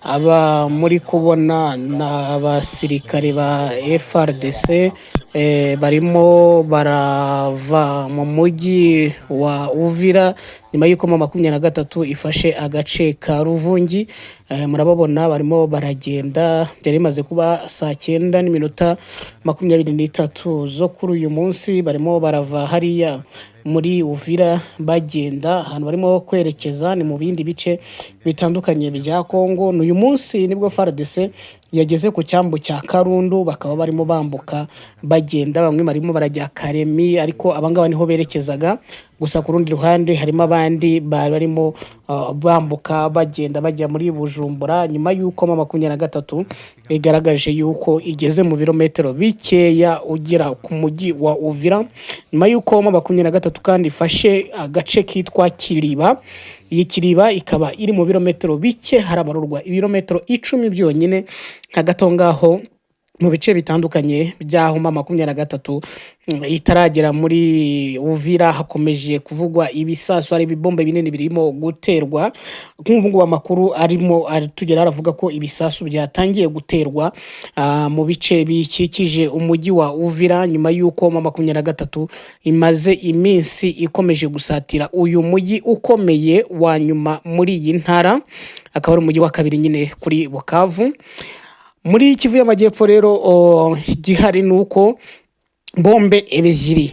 aba muri kubona n'abasirikare ba FRDC barimo barava mu mujyi wa Uvira nyuma y'uko mu 23 ifashe agace ka Ruvungi. Murababona barimo baragenda, byari bimaze kuba saa 9:23 zo kuri uyu munsi, barimo barava hariya muri Uvira bagenda ahantu barimo kwerekeza ni mu bindi bice bitandukanye bya Kongo. N'uyu munsi nibwo FARDC yageze ku cyambu cya Karundu, bakaba barimo bambuka bagenda, bamwe barimo barajya Karemi, ariko abangaba niho berekezaga. Gusa ku rundi ruhande harimo abandi barimo bambuka bagenda bajya muri Bujumbura, nyuma y'uko mu 23 igaragaje y'uko igeze mu birometero bikeya ugera ku mujyi wa Uvira, nyuma y'uko mu 23 kandi ifashe agace kitwa Kiriba. Iyi Kiriba ikaba iri mu birometero bike, harabarurwa ibirometero 10 byonyine hagati ngaho mu bice bitandukanye byaho mu 23 itaragera muri Uvira. Hakomeje kuvugwa ibisasu, ari ibibombe binini birimo guterwa. Nk'ubu amakuru arimo tugera aravuga ko ibisasu byatangiye guterwa mu bice bikikije umujyi wa Uvira, nyuma y'uko mu 23 imaze iminsi ikomeje gusatira uyu mujyi ukomeye wa nyuma muri iyi ntara, akaba ari umujyi wa kabiri nyine kuri Bukavu. Muri Kivu y'Amajyepfo rero gihari nuko bombe ebyiri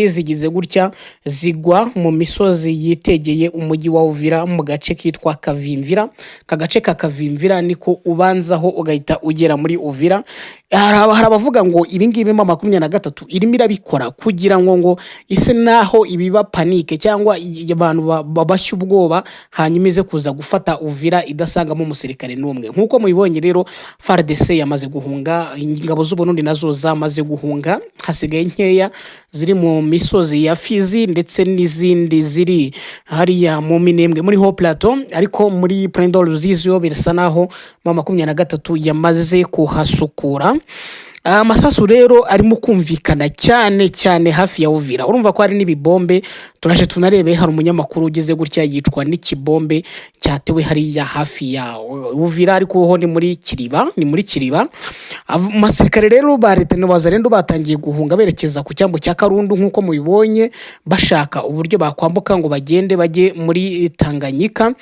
zigize gutya zigwa mu misozi yitegeye umujyi wa Uvira mu gace kitwa Kavimvira. Kagace ka Kavimvira niko ubanzaho ugahita ugera muri Uvira. Hari abavuga ngo ibi ngibi mu 23 irimo irabikora kugira ngo ise naho ibiba panike cyangwa abantu babashya ubwoba, hanyuma ize kuza gufata Uvira idasangamo umusirikare n'umwe. Nkuko mubibonye rero FARDC yamaze guhunga, ingabo z'u Burundi nazo zamaze guhunga, hasigaye nkeya ziri mu misozi ya Fizi ndetse n'izindi ziri hariya mu Minembwe muri Haut Plateau, ariko muri Prendol Ruzizi birasa naho mu 23 yamaze kuhasukura. Amasasu rero arimo kumvikana cyane hafi ya Uvira. Urumva ko hari n'ibibombe, turaje tunarebe. Hari umunyamakuru ugeze gutya yicwa n'ikibombe cyatewe hariya hafi ya Uvira, ariko ho ni muri Kiriba. Amasirikare rero ba leta n'abazarendo batangiye guhunga berekeza ku cyambu cya Karundu, nkuko mubibonye, bashaka uburyo bakwambuka ngo bagende bajye muri Tanganyika.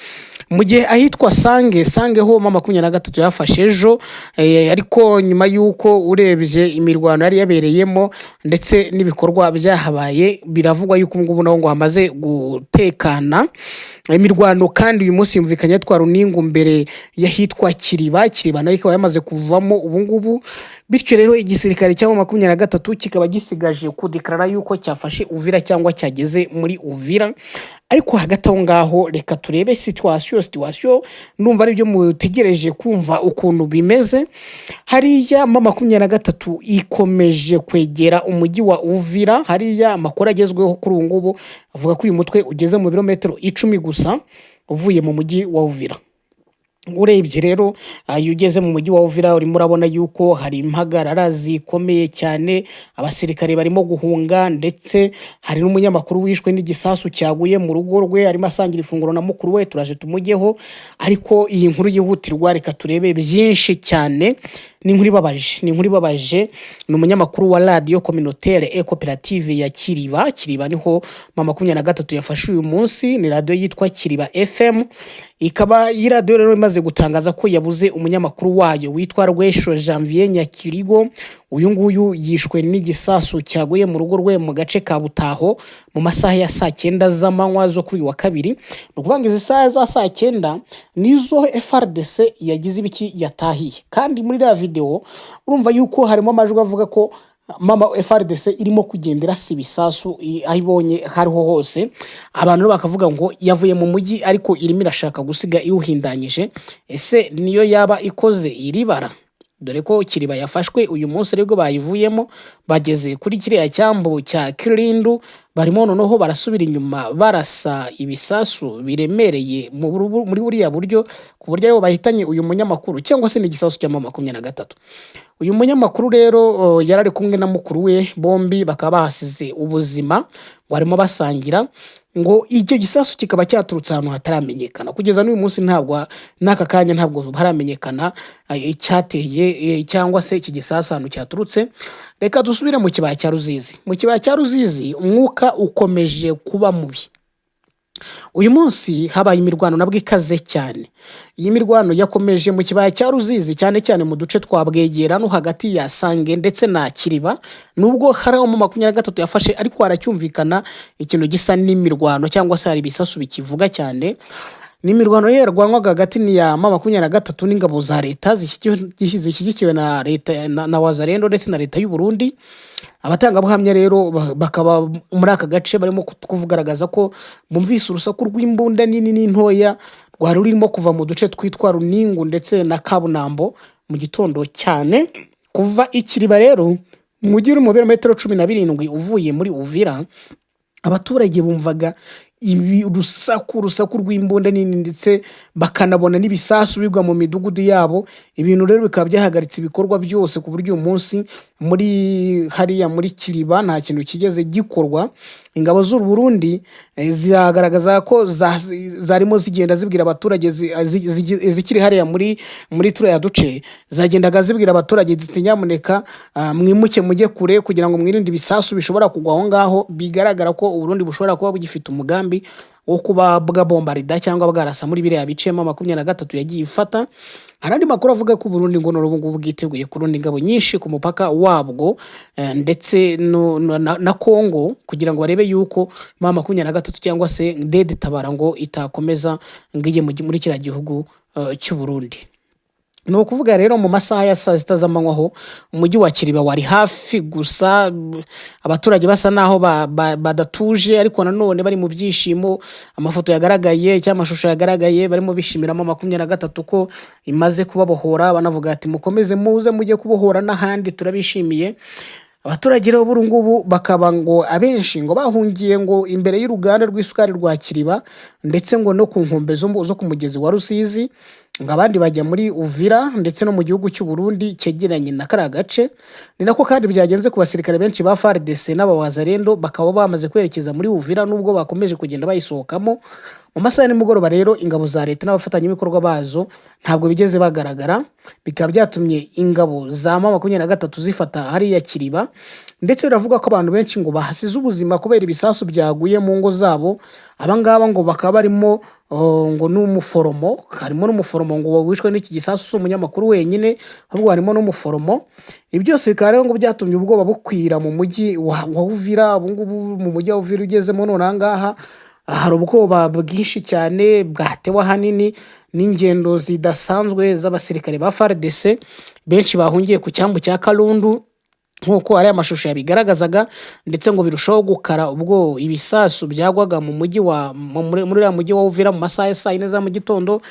Mu gihe ahitwa Sange ho mu 23 yafashe ejo, ariko nyuma y'uko urebye imirwano yari yabereyemo ndetse n'ibikorwa byahabaye, biravugwa y'uko ngubu naho ngo hamaze gutekana imirwano. Kandi uyu munsi yumvikanye twara Runingu mbere yahitwa Kiriba nayo ikaba yamaze kuvamo ubu ngubu. Bityo rero igisirikare cya 23 kikaba gisigaje kudeklara yuko cyafashe Uvira cyangwa cyageze muri Uvira. Ariko hagati aho ngaho reka turebe situation ndumva ari byo mutegereje kumva ukuntu bimeze. Hariya mu 23 ikomeje kwegera umujyi wa Uvira. Hariya amakuru agezweho kuri ubu ngubu avuga ko uyu mutwe ugeze mu birometero 10 gusa uvuye mu mujyi wa Uvira. Urebye rero iyo ugeze mu mujyi wa Uvira urimo urabona yuko hari impagarara zikomeye cyane, abasirikare barimo guhunga, ndetse hari n'umunyamakuru wishwe n'igisasu cyaguye mu rugo rwe, arimo asangira ifunguro na mukuru we. Turaje tumujyeho, ariko iyi nkuru yihutirwa reka turebe byinshi cyane. Ni inkuru ibabaje. Ni umunyamakuru wa radio communautaire et coopérative ya Kiriba niho mu 23 yafashe uyu munsi. Ni radio yitwa Kiriba FM. Ikaba iyi radio rero imaze gutangaza ko yabuze umunyamakuru wayo witwa Rwesho Janvier Nyakirigo. Uyu nguyu yishwe n'igisasu cyaguye mu rugo rwe mu gace ka Butaho mu masaha ya saa 9 z'amanywa zo kuri wa kabiri. Nukuvuga izi saa za saa 9 nizo FRDC yagize ibiki yatahiye. Kandi muri la video urumva yuko harimo amajwi avuga ko mama FRDC irimo kugendera si bisasu ayibonye hariho hose. Abantu bakavuga ngo yavuye mu mujyi ariko irimo irashaka gusiga iwuhindanyije. Ese niyo yaba ikoze iribara? Dore ko Kiriba yafashwe uyu munsi aribwo bayivuyemo, bageze kuri kiriya cyambu cya Kirindu, barimo noneho barasubira inyuma barasa ibisasu biremereye muri buriya buryo, ku buryo abo bahitanye uyu munyamakuru cyangwa se n'igisasu cya 23. Uyu munyamakuru rero yarari kumwe na mukuru we, bombi bakaba bahasize ubuzima, barimo basangira. ngo icyo gisasu kikaba cyaturutse ahantu hataramenyekana. Kugeza n'uyu munsi n'aka kanya ntabwo haramenyekana icyateye cyangwa se iki gisasu ahantu cyaturutse. Reka dusubire mu kibaya cya Ruzizi. Mu kibaya cya Ruzizi umwuka ukomeje kuba mubi. Uyu munsi habaye imirwano nabwo ikaze cyane. Iyi mirwano yakomeje mu kibaya cya Ruzizi cyane cyane mu duce twa Bwegera no hagati ya Sange ndetse na Kiriba. Nubwo hari mu 23 yafashe ariko haracyumvikana ikintu gisa n'imirwano cyangwa se hari ibisasu bikivuga cyane. Ni imirwano yarwanwaga hagati ni ya 23 n'ingabo za leta zishyigikiwe na leta na Wazalendo ndetse na leta y'u Burundi. Abatangabuhamya rero bakaba muri aka gace barimo kuvugaragaza ko bumvise urusaku rw'imbunda nini n'intoya rwari rurimo kuva mu duce twitwa Runingu ndetse na Kabunambo mu gitondo cyane. Kuva Ikiriba rero umujyi uri mu birometero 17 uvuye muri Uvira, abaturage bumvaga urusaku rw'imbunda nini ndetse bakanabona n'ibisasu bigwa mu midugudu yabo. Ibintu rero bikaba byahagaritse ibikorwa byose ku buryo uyu munsi muri hariya muri Kiriba nta kintu kigeze gikorwa. Ingabo z'u Burundi zigaragaza ko zarimo zigenda zibwira abaturage zikiri hariya muri turiya duce, zagendaga zibwira abaturage ziti nyamuneka mwimuke mujye kure kugira ngo mwirinde ibisasu bishobora kugwa aho ngaho. Bigaragara ko u Burundi bushobora kuba bugifite umugambi wo kuba bwabombarida cyangwa bwarasa muri biriya bice 23 yagiye ifata. Harandi makuru avuga ko Burundi ngo n'ubu ngubu bwiteguye kurunda ingabo nyinshi ku mupaka wabwo ndetse na Kongo kugira ngo barebe yuko 23 cyangwa se Dede Tabara ngo itakomeza ngije muri kira gihugu cy'u Burundi. No kuvuga rero mu masaha ya saa 6 z'amanywa umujyi wa Kiriba wari hafi gusa, abaturage basa naho badatuje ariko nanone bari mu byishimo. Amafoto yagaragaye cyangwa amashusho yagaragaye barimo bishimiramo 23 ko imaze kubabohora, banavuga ati mukomeze muze mujye kubohora n'ahandi turabishimiye. Abaturage rero burungubu bakaba ngo abenshi ngo bahungiye ngo imbere y'uruganda rw'isukari rwa Kiriba ndetse ngo no ku nkombe zo ku mugezi wa Rusizi, ngo abandi bajya muri Uvira ndetse no mu gihugu cy'u Burundi cyegeranye na kara gace. Ni nako kandi byagenze ku basirikare benshi ba FARDC n'abawazarendo bakaba bamaze kwerekeza muri Uvira nubwo bakomeje kugenda bayisohokamo. Mu masaha y'imugoroba rero ingabo za leta n'abafatanyabikorwa bazo ntabwo bigeze bagaragara, bikaba byatumye ingabo za 23 zifata hariya Kiriba. Ndetse biravuga ko abantu benshi ngo bahasize ubuzima kubera ibisasu byaguye mu ngo zabo. Abangaba ngo bakaba barimo ngo n'umuforomo, harimo n'umuforomo ngo wishwe n'iki gisasu umunyamakuru wenyine, ahubwo harimo n'umuforomo. Ibi byose bikaba rero ngo byatumye ubwoba bukwira mu mujyi wa Uvira. Ubungubu mu mujyi wa Uvira ugezemo none ahangaha hari ubwoba bwinshi cyane bwatewe hanini n'ingendo zidasanzwe z'abasirikare ba FARDC benshi bahungiye ku cyambu cya Kalundu nkuko ari amashusho yabigaragazaga, ndetse ngo birushaho gukara ubwo ibisasu byagwaga mu mujyi muri ya mujyi wa Uvira mu masaha ya saa 4 za mu gitondo,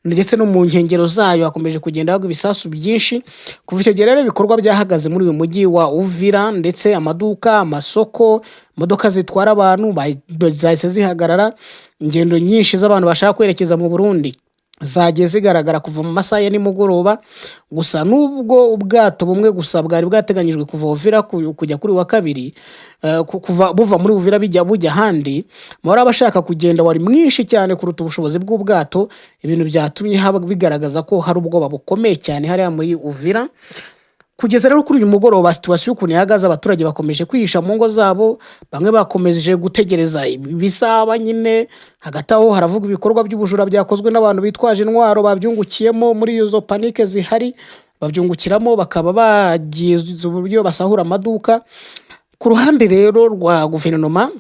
ndetse no mu nkengero zayo hakomeje kugenda hagwa ibisasu byinshi. Kuva icyo gihe rero ibikorwa byahagaze muri uyu mujyi wa Uvira, ndetse amaduka, amasoko, imodoka zitwara abantu zahise zihagarara. Ingendo nyinshi z'abantu bashaka kwerekeza mu Burundi zagiye zigaragara kuva mu masaha ya nimugoroba. Gusa nubwo ubwato bumwe gusa bwari bwateganyijwe kuva Uvira kujya kuri wa kabiri, kuva buva muri Uvira bujya handi, muri abashaka kugenda wari mwinshi cyane kuruta ubushobozi bw'ubwato. Ibintu byatumye bigaragaza ko hari ubwoba bukomeye cyane hariya muri Uvira. Kugeza rero kuri uyu mugoroba situation ukuntu ihagaze, abaturage bakomeje kwihisha mu ngo zabo, bamwe bakomeje gutegereza ibisaba nyine. Hagati aho haravuga ibikorwa by'ubujura byakozwe n'abantu bitwaje intwaro babyungukiyemo muri izo panike zihari, babyungukiramo bakaba bagize uburyo basahura amaduka. Ku ruhande rero rwa guverinoma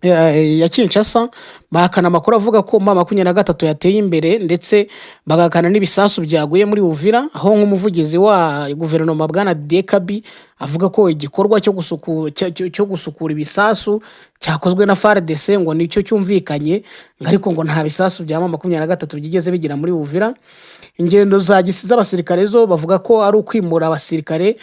ya Kinshasa bahakana amakuru avuga ko 23 yateye imbere, ndetse bagakana n'ibisasu byaguye muri Uvira, aho nk'umuvugizi wa guverinoma bwana Dekabi avuga ko igikorwa cyo gusukura ibisasu cyakozwe na FARDC ngo nicyo cyumvikanye, ariko ngo nta bisasu bya 23 byigeze bigira muri Uvira. Ingendo z'abasirikare zo bavuga ko ari ukwimura abasirikare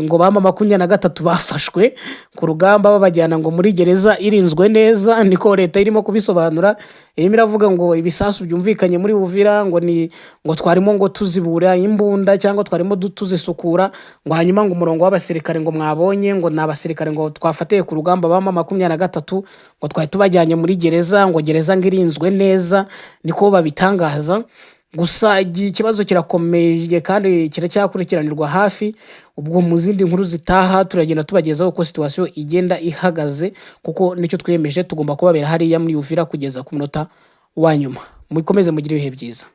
ngo ba 23 bafashwe ku rugamba babajyana ngo muri gereza irinzwe neza, niko leta irimo kubisobanura. irimo iravuga ngo ibisasu byumvikanye muri Uvira ngo twarimo ngo tuzibura imbunda cyangwa twarimo tuzisukura, ngo hanyuma ngo umurongo w'abasirikare ngo mwabonye ngo ni abasirikare ngo twafatiye ku rugamba bama 23 ngo twari tubajyanye muri gereza, ngo gereza ngo irinzwe neza, niko babitangaza. Gusa ikibazo kirakomeje kandi kiracyakurikiranirwa hafi. Ubwo mu zindi nkuru zitaha turagenda tubagezaho uko situation igenda ihagaze, kuko nicyo twiyemeje tugomba kubabera hariya muri Uvira kugeza ku munota wa nyuma. Mukomeze mugire ibihe byiza.